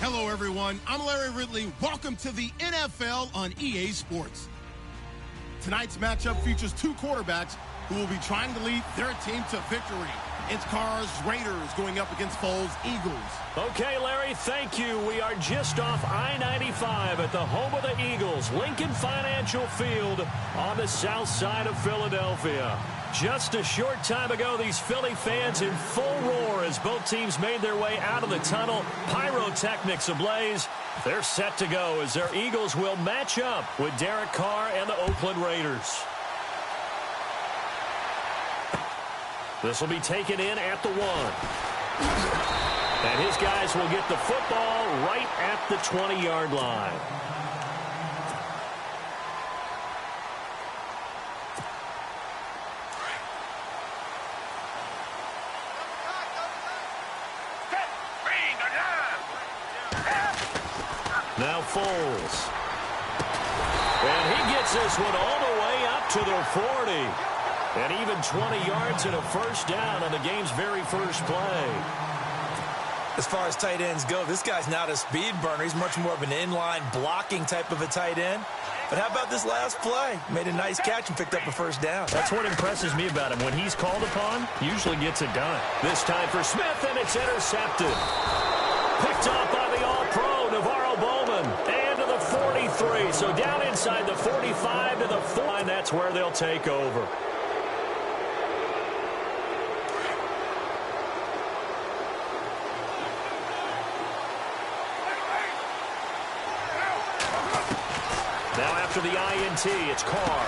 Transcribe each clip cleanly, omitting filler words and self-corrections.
Hello, everyone. I'm Larry Ridley. Welcome to the NFL on EA Sports. Tonight's matchup features two quarterbacks who will be trying to lead their team to victory. It's Carr's Raiders going up against Foles' Eagles. Okay, Larry, thank you. We are just off I-95 at the home of the Eagles, Lincoln Financial Field on the south side of Philadelphia. Just a short time ago, these Philly fans in full roar as both teams made their way out of the tunnel. Pyrotechnics ablaze. They're set to go as their Eagles will match up with Derek Carr and the Oakland Raiders. This will be taken in at the 1. And his guys will get the football right at the 20-yard line. Now Foles. And he gets this one all the way up to the 40. And even 20 yards and a first down on the game's very first play. As far as tight ends go, this guy's not a speed burner. He's much more of an inline blocking type of a tight end. But how about this last play? Made a nice catch and picked up a first down. That's what impresses me about him. When he's called upon, usually gets it done. This time for Smith, and it's intercepted. Picked off by the All-Pro, Navarro Bowman. And to the 43. So down inside the 45 to the 4. That's where they'll take over. Now after the INT, it's Carr.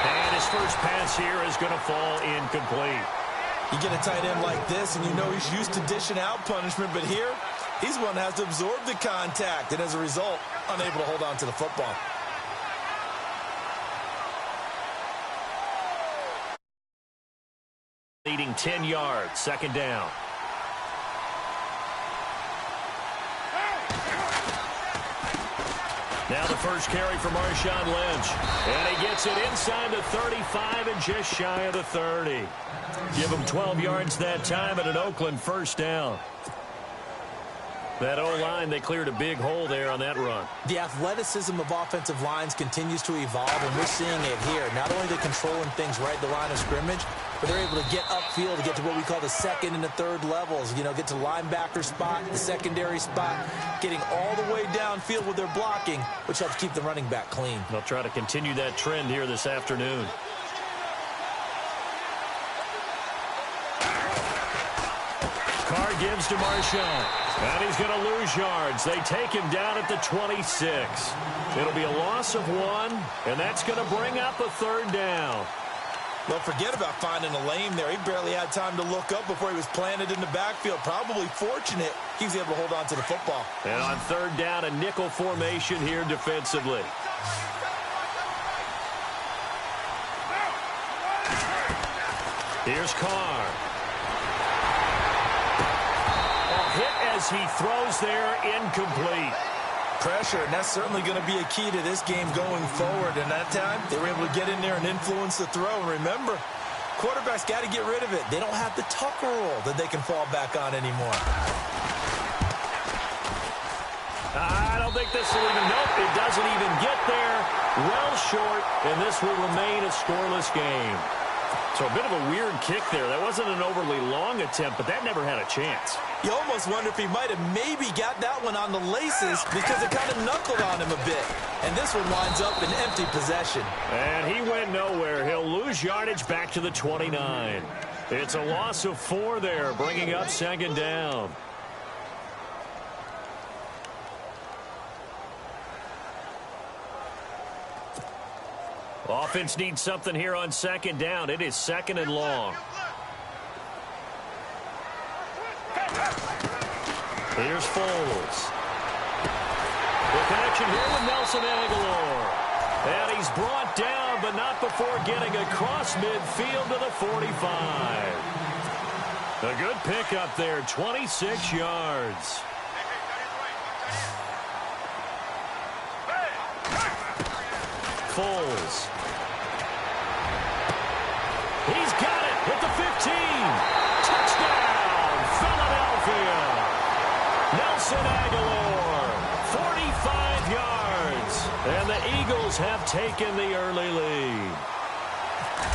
And his first pass here is going to fall incomplete. You get a tight end like this, and you know he's used to dishing out punishment, but here, he's one that has to absorb the contact, and as a result, unable to hold on to the football. Leading 10 yards, second down. Now the first carry for Marshawn Lynch. And he gets it inside the 35 and just shy of the 30. Give him 12 yards that time and an Oakland first down. That O-line, they cleared a big hole there on that run. The athleticism of offensive lines continues to evolve, and we're seeing it here. Not only they're controlling things right at the line of scrimmage, but they're able to get upfield to get to what we call the second and the third levels. You know, get to linebacker spot, the secondary spot, getting all the way downfield with their blocking, which helps keep the running back clean. They'll try to continue that trend here this afternoon. Carr gives to Marshawn. And he's going to lose yards. They take him down at the 26. It'll be a loss of 1, and that's going to bring up a third down. Well, forget about finding a lane there. He barely had time to look up before he was planted in the backfield. Probably fortunate he was able to hold on to the football. And on third down, a nickel formation here defensively. Here's Carr. Hit as he throws there, incomplete. Pressure, and that's certainly going to be a key to this game going forward. And that time, they were able to get in there and influence the throw. And remember, quarterbacks got to get rid of it. They don't have the Tucker rule that they can fall back on anymore. I don't think this will even, nope, it doesn't even get there. Well short, and this will remain a scoreless game. So a bit of a weird kick there. That wasn't an overly long attempt, but that never had a chance. You almost wonder if he might have maybe got that one on the laces because it kind of knuckled on him a bit. And this one winds up in empty possession. And he went nowhere. He'll lose yardage back to the 29. It's a loss of 4 there, bringing up second down. Offense needs something here on second down. It is second and long. Here's Foles. The connection here with Nelson Aguilar. And he's brought down, but not before getting across midfield to the 45. A good pickup there, 26 yards. Foles. He's got it at the 15. Touchdown, Philadelphia. Nelson Aguilar, 45 yards. And the Eagles have taken the early lead.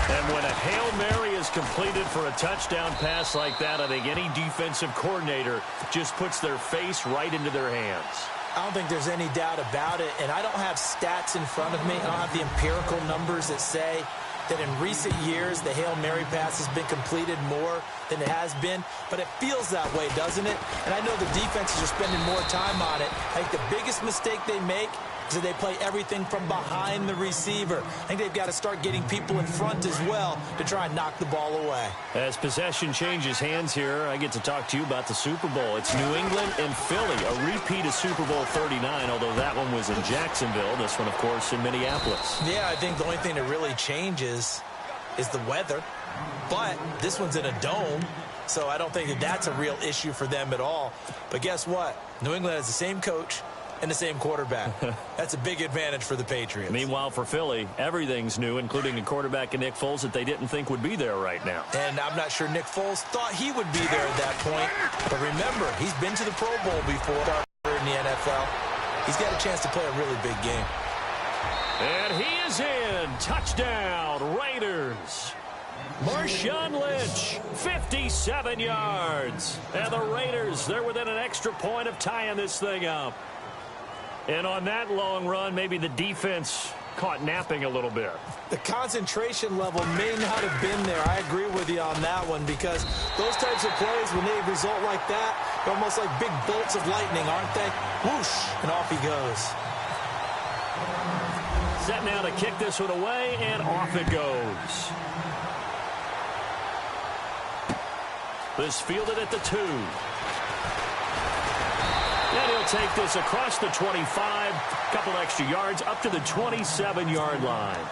And when a Hail Mary is completed for a touchdown pass like that, I think any defensive coordinator just puts their face right into their hands. I don't think there's any doubt about it, and I don't have stats in front of me. I don't have the empirical numbers that say that in recent years the Hail Mary pass has been completed more than it has been, but it feels that way, doesn't it? And I know the defenses are spending more time on it. I think the biggest mistake they make is that they play everything from behind the receiver. I think they've got to start getting people in front as well to try and knock the ball away. As possession changes hands here, I get to talk to you about the Super Bowl. It's New England and Philly, a repeat of Super Bowl 39, although that one was in Jacksonville. This one, of course, in Minneapolis. Yeah, I think the only thing that really changes is the weather. But this one's in a dome, so I don't think that that's a real issue for them at all. But guess what? New England has the same coach and the same quarterback. That's a big advantage for the Patriots. Meanwhile, for Philly, everything's new, including a quarterback in Nick Foles that they didn't think would be there right now. And I'm not sure Nick Foles thought he would be there at that point. But remember, he's been to the Pro Bowl before in the NFL. He's got a chance to play a really big game. And he is in. Touchdown, Raiders. Marshawn Lynch, 57 yards. And the Raiders, they're within an extra point of tying this thing up. And on that long run, maybe the defense caught napping a little bit. The concentration level may not have been there. I agree with you on that one, because those types of plays, when they result like that, they're almost like big bolts of lightning, aren't they? Whoosh, and off he goes. Set now to kick this one away, and off it goes. This fielded at the 2. And he'll take this across the 25, couple extra yards, up to the 27-yard line.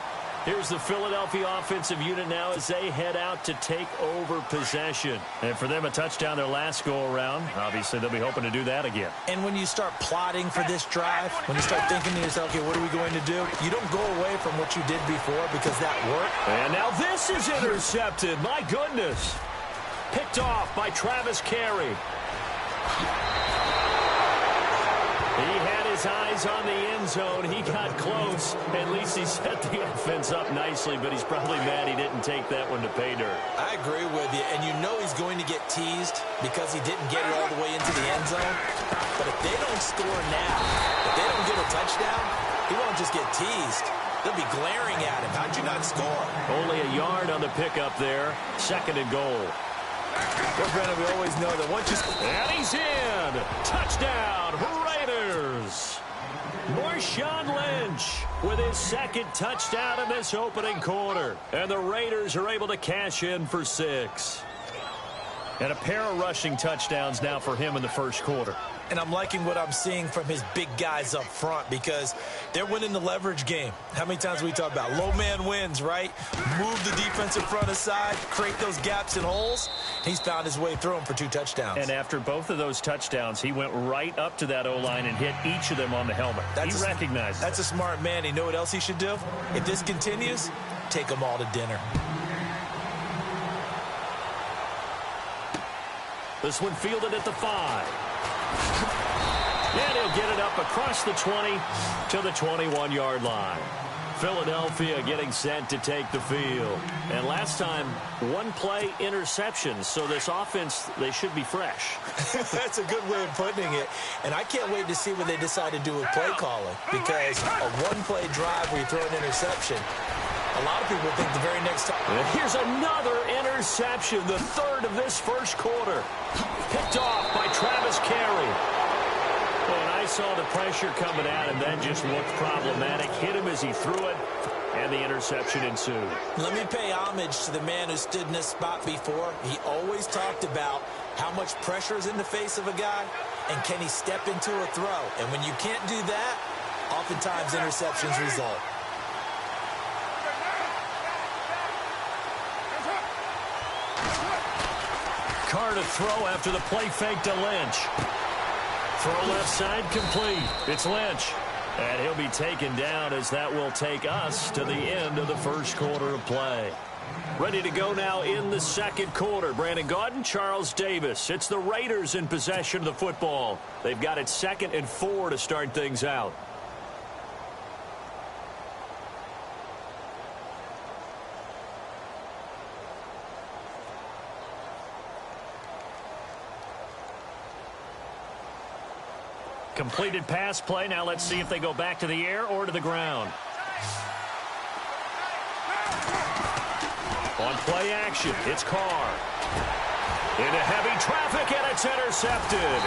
Here's the Philadelphia offensive unit now as they head out to take over possession. And for them, a touchdown their last go-around. Obviously, they'll be hoping to do that again. And when you start plotting for this drive, when you start thinking to yourself, okay, what are we going to do? You don't go away from what you did before because that worked. And now this is intercepted. My goodness. Picked off by Travis Carey. He had his eyes on the end zone. He got close. At least he set the offense up nicely, but he's probably mad he didn't take that one to pay dirt. I agree with you, and you know he's going to get teased because he didn't get it all the way into the end zone. But if they don't score now, if they don't get a touchdown, he won't just get teased. They'll be glaring at him. How'd you not score? Only a yard on the pickup there. 2nd and goal. Well, Brandon, we always know that once you... And he's in! Touchdown, Raiders! Marshawn Lynch with his 2nd touchdown in this opening quarter. And the Raiders are able to cash in for 6. And a pair of rushing touchdowns now for him in the first quarter. And I'm liking what I'm seeing from his big guys up front because they're winning the leverage game. How many times we talk about low man wins, right? Move the defensive front aside, create those gaps and holes. He's found his way through them for 2 touchdowns. And after both of those touchdowns, he went right up to that O-line and hit each of them on the helmet. He recognized it. That's a smart man. You know what else he should do? If this continues, take them all to dinner. This one fielded at the 5. And he'll get it up across the 20 to the 21-yard line. Philadelphia getting set to take the field. And last time, 1-play interception. So this offense, they should be fresh. That's a good way of putting it. And I can't wait to see what they decide to do with play calling. Because a 1-play drive where you throw an interception, a lot of people think the very next time. And here's another interception, the 3rd of this first quarter. Picked off by Travis Carey. And I saw the pressure coming at him. That just looked problematic. Hit him as he threw it, and the interception ensued. Let me pay homage to the man who stood in this spot before. He always talked about how much pressure is in the face of a guy, and can he step into a throw. And when you can't do that, oftentimes interceptions result. Carr to throw after the play fake to Lynch. Throw left side complete. It's Lynch. And he'll be taken down as that will take us to the end of the first quarter of play. Ready to go now in the second quarter. Brandon Gaudin, Charles Davis. It's the Raiders in possession of the football. They've got it 2nd and 4 to start things out. Completed pass play. Now let's see if they go back to the air or to the ground. On play action, it's Carr. Into heavy traffic, and it's intercepted.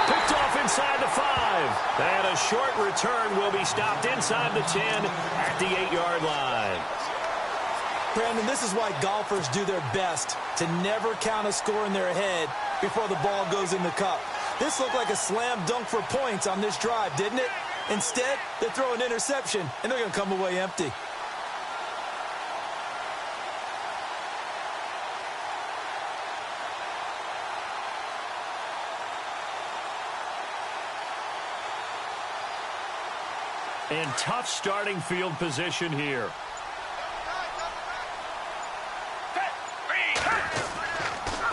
Picked off inside the 5. And a short return will be stopped inside the 10 at the 8-yard line. Brandon, this is why golfers do their best to never count a score in their head before the ball goes in the cup. This looked like a slam dunk for points on this drive, didn't it? Instead, they throw an interception, and they're going to come away empty. And tough starting field position here.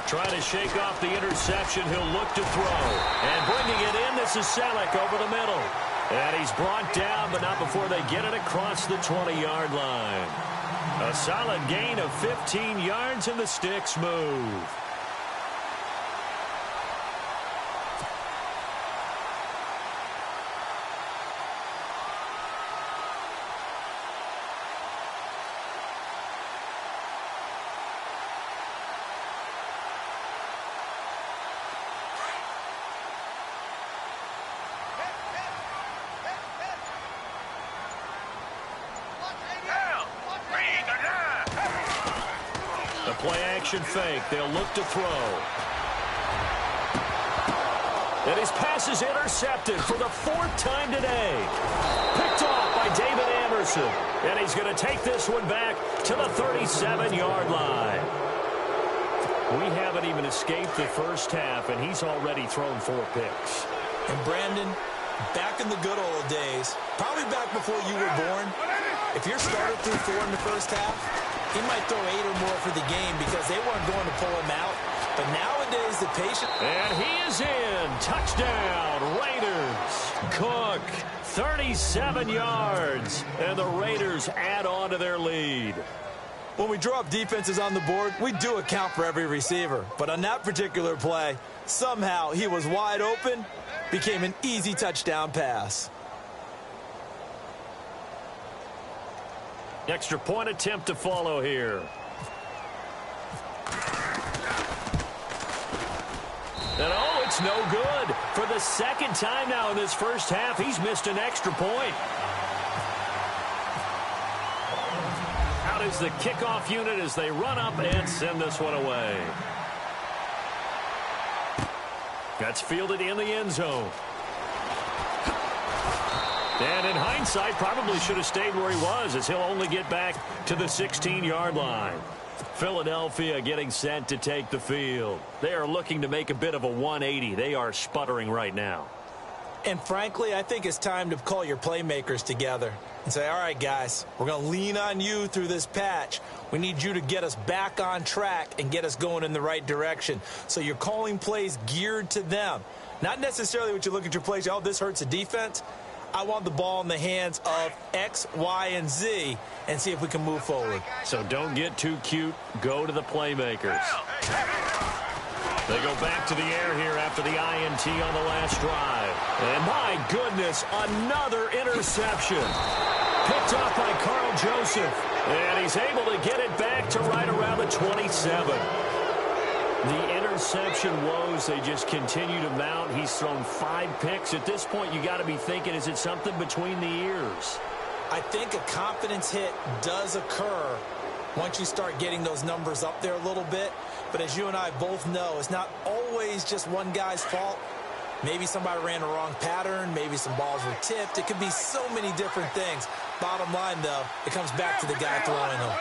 Trying to shake off the interception. He'll look to throw. And bringing it in, this is Selleck over the middle. And he's brought down, but not before they get it across the 20-yard line. A solid gain of 15 yards, and the sticks move. Play action fake. They'll look to throw. And his pass is intercepted for the 4th time today. Picked off by David Anderson. And he's going to take this one back to the 37-yard line. We haven't even escaped the first half, and he's already thrown 4 picks. And Brandon, back in the good old days, probably back before you were born, if your starter threw 4 in the first half, he might throw 8 or more for the game because they weren't going to pull him out. But nowadays, the patient... And he is in. Touchdown, Raiders. Cook, 37 yards. And the Raiders add on to their lead. When we draw up defenses on the board, we do account for every receiver. But on that particular play, somehow he was wide open, became an easy touchdown pass. Extra point attempt to follow here. And oh, it's no good. For the 2nd time now in this first half, he's missed an extra point. Out is the kickoff unit as they run up and send this one away. That's fielded in the end zone. And in hindsight, probably should have stayed where he was, as he'll only get back to the 16-yard line. Philadelphia getting set to take the field. They are looking to make a bit of a 180. They are sputtering right now. And frankly, I think it's time to call your playmakers together and say, all right, guys, we're going to lean on you through this patch. We need you to get us back on track and get us going in the right direction. So you're calling plays geared to them. Not necessarily what you look at your plays, oh, this hurts the defense. I want the ball in the hands of X, Y, and Z and see if we can move forward. So don't get too cute. Go to the playmakers. They go back to the air here after the INT on the last drive. And my goodness, another interception. Picked off by Carl Joseph. And he's able to get it back to right around the 27. The interception woes, they just continue to mount. He's thrown 5 picks. At this point, you got to be thinking, is it something between the ears? I think a confidence hit does occur once you start getting those numbers up there a little bit. But as you and I both know, it's not always just one guy's fault. Maybe somebody ran the wrong pattern. Maybe some balls were tipped. It could be so many different things. Bottom line, though, it comes back to the guy throwing them.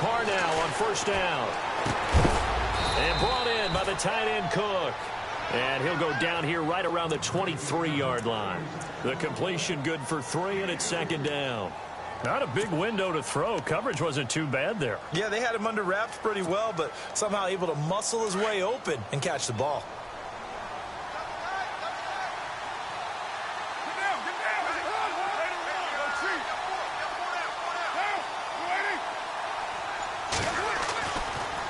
Carr now on first down. And brought in by the tight end Cook. And he'll go down here right around the 23-yard line. The completion good for 3, and it's 2nd down. Not a big window to throw. Coverage wasn't too bad there. Yeah, they had him under wraps pretty well, but somehow able to muscle his way open and catch the ball.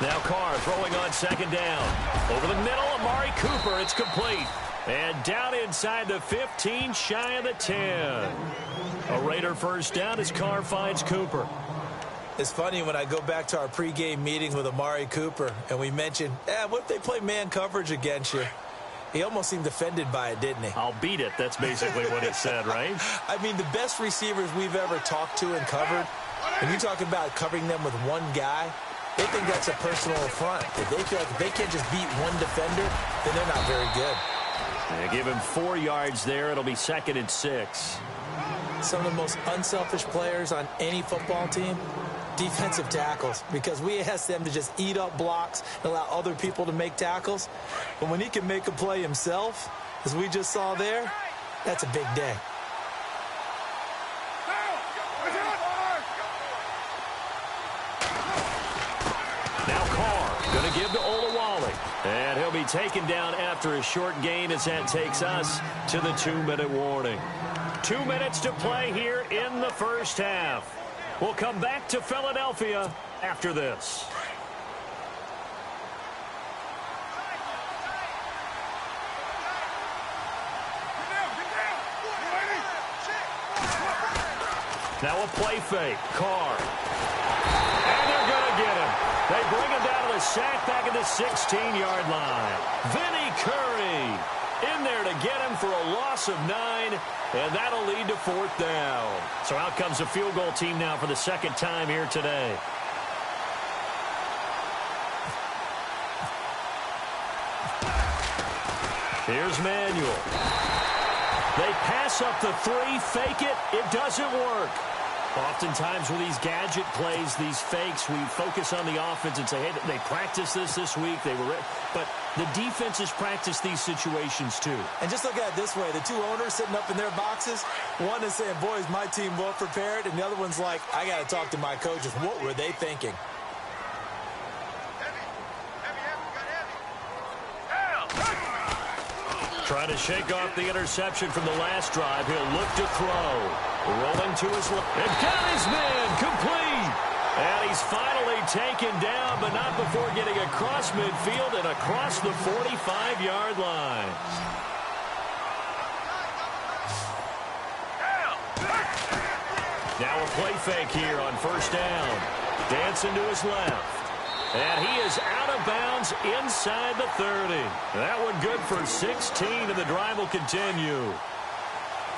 Now Carr throwing on second down. Over the middle, Amari Cooper. It's complete. And down inside the 15, shy of the 10. A Raider first down as Carr finds Cooper. It's funny when I go back to our pregame meeting with Amari Cooper, and we mentioned, what if they play man coverage against you? He almost seemed offended by it, didn't he? I'll beat it. That's basically what it said, right? I mean, the best receivers we've ever talked to and covered, when you talk about covering them with one guy, they think that's a personal affront. If they feel like if they can't just beat one defender, then they're not very good. They give him 4 yards there. It'll be 2nd and 6. Some of the most unselfish players on any football team, defensive tackles, because we ask them to just eat up blocks and allow other people to make tackles. But when he can make a play himself, as we just saw there, that's a big day. Now Carr going to give to Olawale. And he'll be taken down after a short gain as that takes us to the 2-minute warning. 2 minutes to play here in the first half. We'll come back to Philadelphia after this. Now a play fake. Carr. And they're going to get him. They bring him down to the sack back at the 16-yard line. Vinny Curry in there to get him for a loss of 9, and that'll lead to 4th down. So out comes the field goal team now for the second time here today. Here's Manuel. They pass up the 3, fake it. It doesn't work. Oftentimes with these gadget plays, these fakes, we focus on the offense and say, hey, they practiced this week. But the defense has practiced these situations too. And just look at it this way. The 2 owners sitting up in their boxes, one is saying, boys, my team well prepared, and the other one's like, I got to talk to my coaches. What were they thinking? Trying to shake off the interception from the last drive. He'll look to throw. Rolling to his left. And got his man complete. And he's finally taken down, but not before getting across midfield and across the 45-yard line. Now a play fake here on first down. Dancing to his left. And he is out of bounds inside the 30. That one good for 16, and the drive will continue.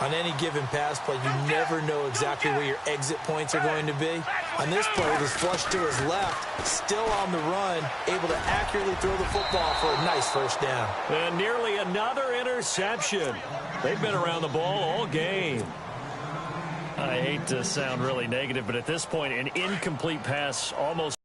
On any given pass play, you never know exactly where your exit points are going to be. On this play, it was flushed to his left, still on the run, able to accurately throw the football for a nice first down. And nearly another interception. They've been around the ball all game. I hate to sound really negative, but at this point, an incomplete pass almost